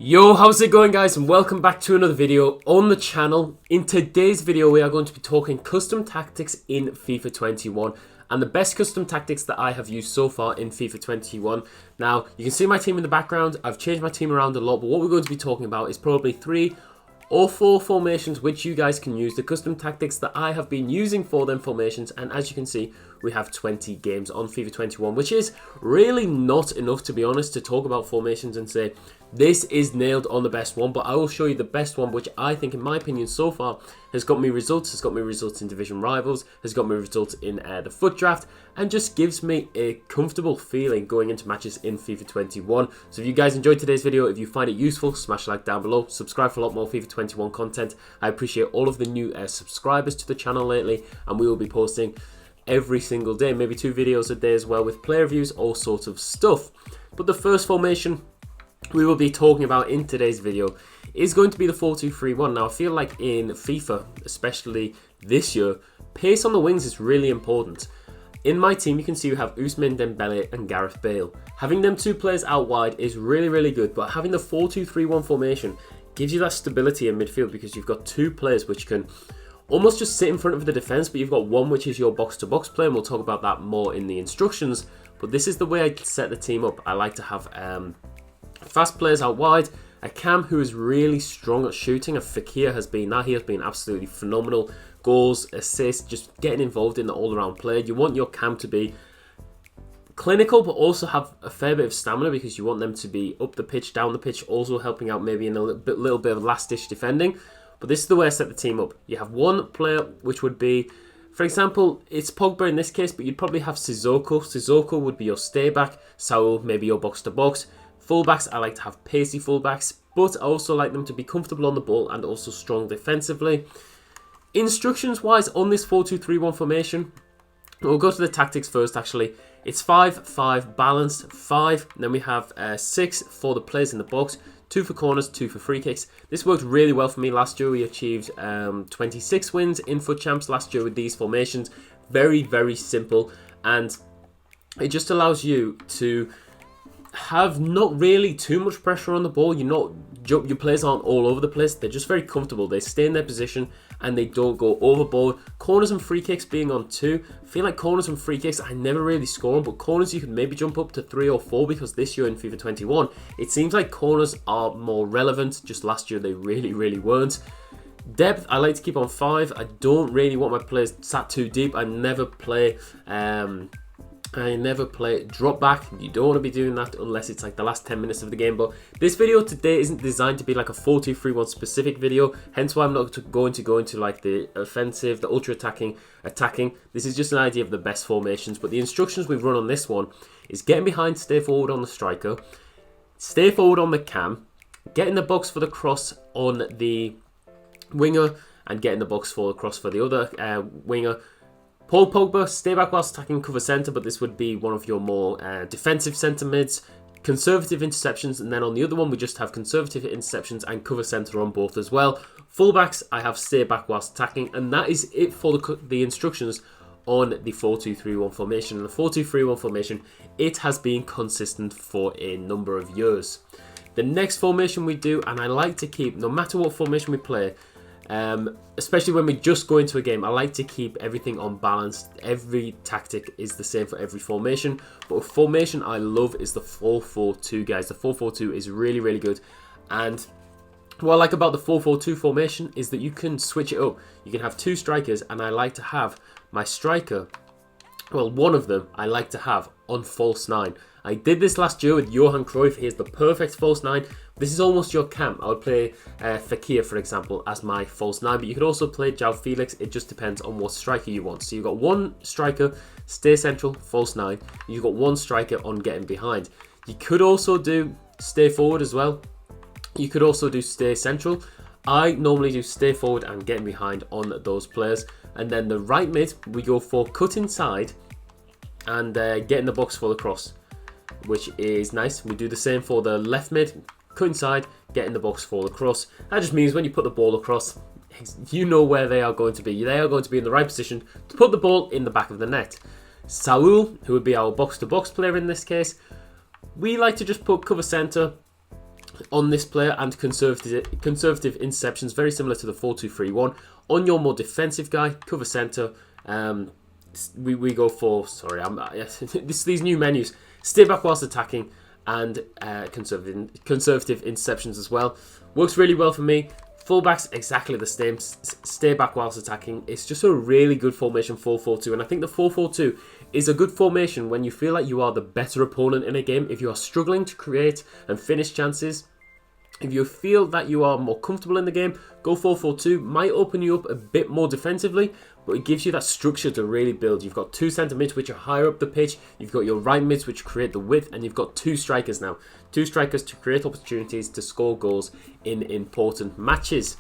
Yo, how's it going, guys, and welcome back to another video on the channel. In today's video we are going to be talking custom tactics in FIFA 21 and the best custom tactics that I have used so far in FIFA 21. Now you can see my team in the background. I've changed my team around a lot, but what we're going to be talking about is probably 3 or 4 formations which you guys can use, the custom tactics that I have been using for them formations. And as you can see, we have 20 games on FIFA 21, which is really not enough, to be honest, to talk about formations and say this is nailed on the best one. But I will show you the best one, which I think, in my opinion, so far has got me results, in division rivals, has got me results in the foot draft, and just gives me a comfortable feeling going into matches in FIFA 21. So if you guys enjoyed today's video, if you find it useful, smash a like down below, subscribe for a lot more FIFA 21 content. I appreciate all of the new subscribers to the channel lately, and we will be posting every single day, maybe 2 videos a day as well, with player reviews, all sorts of stuff. But the first formation we will be talking about in today's video is going to be the 4-2-3-1. Now I feel like in FIFA, especially this year, pace on the wings is really important. In my team, you can see you have Ousmane Dembele and Gareth Bale. Having them 2 players out wide is really good, but having the 4-2-3-1 formation gives you that stability in midfield, because you've got 2 players which can almost just sit in front of the defence, but you've got one which is your box-to-box player, and we'll talk about that more in the instructions. But this is the way I set the team up. I like to have fast players out wide, a Cam who is really strong at shooting, and Fekir has been that. He has been absolutely phenomenal. Goals, assists, just getting involved in the all-around play. You want your Cam to be clinical, but also have a fair bit of stamina, because you want them to be up the pitch, down the pitch, also helping out maybe in a little bit of last-ditch defending. But this is the way I set the team up. You have one player which would be, for example, it's Pogba in this case, but you'd probably have Sissoko. Sissoko would be your stay back. Saul, maybe your box-to-box. Fullbacks, I like to have pacey fullbacks, but I also like them to be comfortable on the ball and also strong defensively. Instructions-wise on this 4-2-3-1 formation, we'll go to the tactics first actually. It's 5-5 balanced, 5, and then we have 6 for the players in the box, 2 for corners, 2 for free kicks. This worked really well for me last year. We achieved 26 wins in FUT Champs last year with these formations. Very simple, and it just allows you to have not really too much pressure on the ball. Your players aren't all over the place. They're just very comfortable. They stay in their position and they don't go overboard. Corners and free kicks being on 2. I feel like corners and free kicks I never really score on, but corners you can maybe jump up to 3 or 4, because this year in FIFA 21 it seems like corners are more relevant. Just last year they really weren't. Depth I like to keep on 5. I don't really want my players sat too deep. I never play drop back. You don't want to be doing that unless it's like the last 10 minutes of the game. But this video today isn't designed to be like a 4-2-3-1 specific video, hence why I'm not going to go into like the offensive, the ultra attacking. This is just an idea of the best formations. But the instructions we've run on this one is getting behind, stay forward on the striker, stay forward on the Cam, get in the box for the cross on the winger, and get in the box for the cross for the other winger. Paul Pogba, stay back whilst attacking, cover centre, but this would be one of your more defensive centre mids. Conservative interceptions, and then on the other one we just have conservative interceptions and cover centre on both as well. Fullbacks, I have stay back whilst attacking, and that is it for the instructions on the 4-2-3-1 formation. And the 4-2-3-1 formation, it has been consistent for a number of years. The next formation we do, and I like to keep, no matter what formation we play, especially when we just go into a game, I like to keep everything on balance. Every tactic is the same for every formation, but a formation I love is the 4-4-2, guys. The 4-4-2 is really good, and what I like about the 4-4-2 formation is that you can switch it up. You can have 2 strikers, and I like to have my striker, well, one of them I like to have on false 9. I did this last year with Johan Cruyff. Here's the perfect false 9. This is almost your Cam. I would play Fekir, for example, as my false 9, but you could also play João Felix. It just depends on what striker you want. So you've got one striker, stay central, false 9. You've got one striker on getting behind. You could also do stay forward as well. You could also do stay central. I normally do stay forward and getting behind on those players. And then the right mid, we go for cut inside and get in the box for the cross, which is nice. We do the same for the left mid, cut inside, get in the box for the cross. That just means when you put the ball across, you know where they are going to be. They are going to be in the right position to put the ball in the back of the net. Saul, who would be our box-to-box player in this case, we like to just put cover centre, on this player, and conservative interceptions, very similar to the 4-2-3-1. On your more defensive guy, cover center, we go for, sorry, these new menus, stay back whilst attacking, and conservative interceptions as well. Works really well for me. Fullbacks, exactly the same, stay back whilst attacking. It's just a really good formation, 4-4-2, and I think the 4-4-2 is a good formation when you feel like you are the better opponent in a game. If you are struggling to create and finish chances, if you feel that you are more comfortable in the game, go 4-4-2. Might open you up a bit more defensively, but it gives you that structure to really build. You've got two centre mids which are higher up the pitch, you've got your right mids which create the width, and you've got two strikers now. Two strikers to create opportunities to score goals in important matches.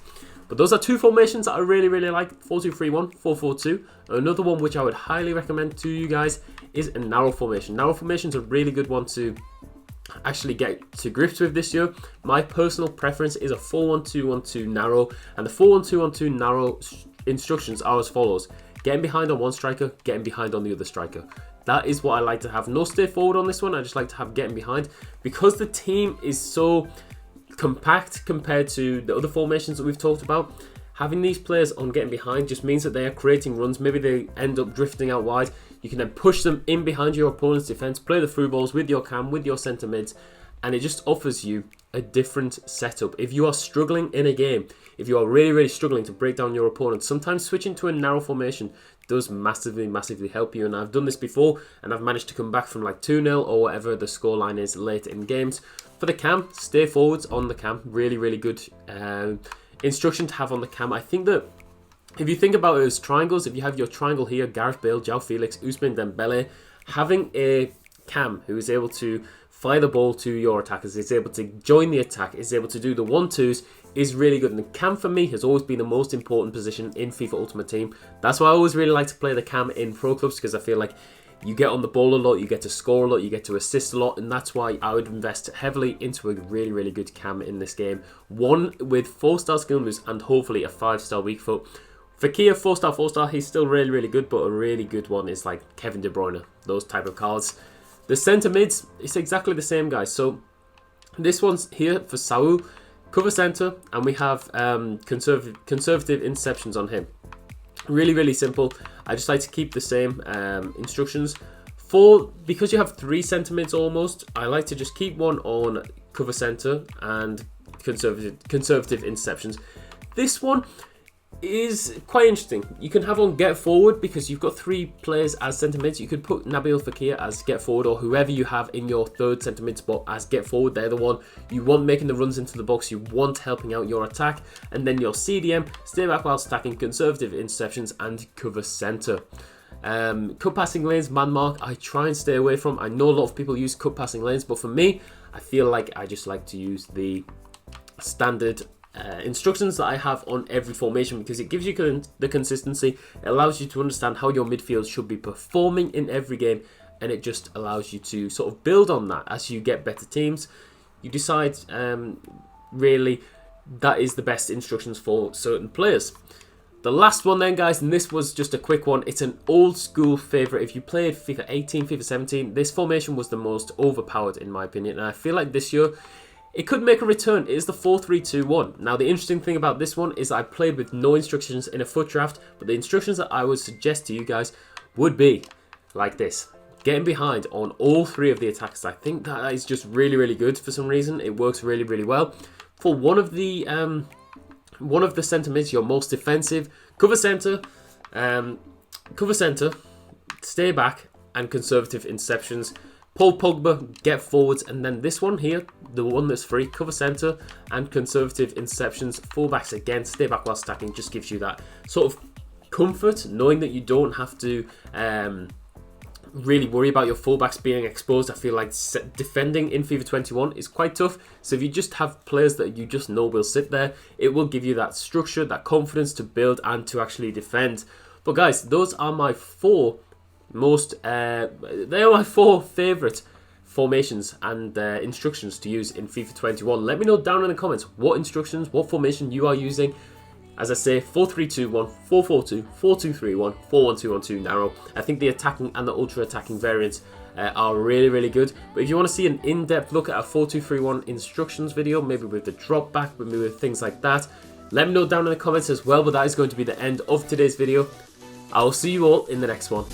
But those are two formations that I really, really like, 4-2-3-1, 4-4-2. Another one which I would highly recommend to you guys is a narrow formation. Narrow formation is a really good one to actually get to grips with this year. My personal preference is a 4-1-2-1-2 narrow, and the 4-1-2-1-2 narrow instructions are as follows: getting behind on one striker, getting behind on the other striker. That is what I like to have. No stay forward on this one, I just like to have getting behind, because the team is so compact compared to the other formations that we've talked about. Having these players on getting behind just means that they are creating runs. Maybe they end up drifting out wide. You can then push them in behind your opponent's defence, play the through balls with your cam, with your centre mids, and it just offers you a different setup. If you are struggling in a game, if you are really, really struggling to break down your opponent, sometimes switching to a narrow formation does massively, massively help you. And I've done this before, and I've managed to come back from like 2-0 or whatever the scoreline is late in games. For the cam, stay forwards on the cam. Really, really good instruction to have on the cam. I think that if you think about it as triangles, if you have your triangle here, Gareth Bale, João Felix, Ousmane Dembele, having a cam who is able to fire the ball to your attackers, is able to join the attack, is able to do the 1-2s, is really good. And the cam for me has always been the most important position in FIFA Ultimate Team. That's why I always really like to play the cam in pro clubs, because I feel like you get on the ball a lot, you get to score a lot, you get to assist a lot, and that's why I would invest heavily into a really, really good cam in this game. One with 4-star skill moves and hopefully a 5-star weak foot. Fekir, 4-star, 4-star, he's still really, really good, but a really good one is like Kevin De Bruyne, those type of cards. The centre mids, it's exactly the same, guys. So this one's here for Saul, cover centre, and we have conservative interceptions on him. Really, really simple. I just like to keep the same instructions. Because you have 3 centre mids almost, I like to just keep one on cover centre and conservative interceptions. This one is quite interesting. You can have on get forward because you've got 3 players as centre mids. You could put Nabil Fekir as get forward, or whoever you have in your 3rd centre mid spot as get forward. They're the one you want making the runs into the box, you want helping out your attack. And then your CDM, stay back whilst attacking, conservative interceptions, and cover centre. Cut passing lanes, man mark, I try and stay away from. I know a lot of people use cut passing lanes, but for me, I feel like I just like to use the standard instructions that I have on every formation, because it gives you the consistency. It allows you to understand how your midfield should be performing in every game, and it just allows you to sort of build on that as you get better teams. You decide really that is the best instructions for certain players. The last one then, guys, and this was just a quick one. It's an old school favourite. If you played FIFA 18, FIFA 17, this formation was the most overpowered in my opinion, and I feel like this year it could make a return. It is the 4-3-2-1. Now, the interesting thing about this one is I played with no instructions in a foot draft, but the instructions that I would suggest to you guys would be like this. Getting behind on all 3 of the attacks. I think that is just really, really good for some reason. It works really, really well. For one of the centre mids, your most defensive, cover centre, stay back, and conservative interceptions. Paul Pogba, get forwards, and then this one here, the one that's free, cover centre and conservative interceptions. Fullbacks again, stay back while stacking, just gives you that sort of comfort, knowing that you don't have to really worry about your fullbacks being exposed. I feel like defending in FIFA 21 is quite tough, so if you just have players that you just know will sit there, it will give you that structure, that confidence to build and to actually defend. But guys, those are my 4 they are my 4 favourite formations and instructions to use in FIFA 21. Let me know down in the comments what instructions, what formation you are using. As I say, 4-3-2-1, 4-4-2, 4-2-3-1, 4-1-2-1-2 narrow. I think the attacking and the ultra attacking variants are really good. But if you want to see an in-depth look at a 4231 instructions video, maybe with the drop back, maybe with things like that, let me know down in the comments as well. But that is going to be the end of today's video. I will see you all in the next one.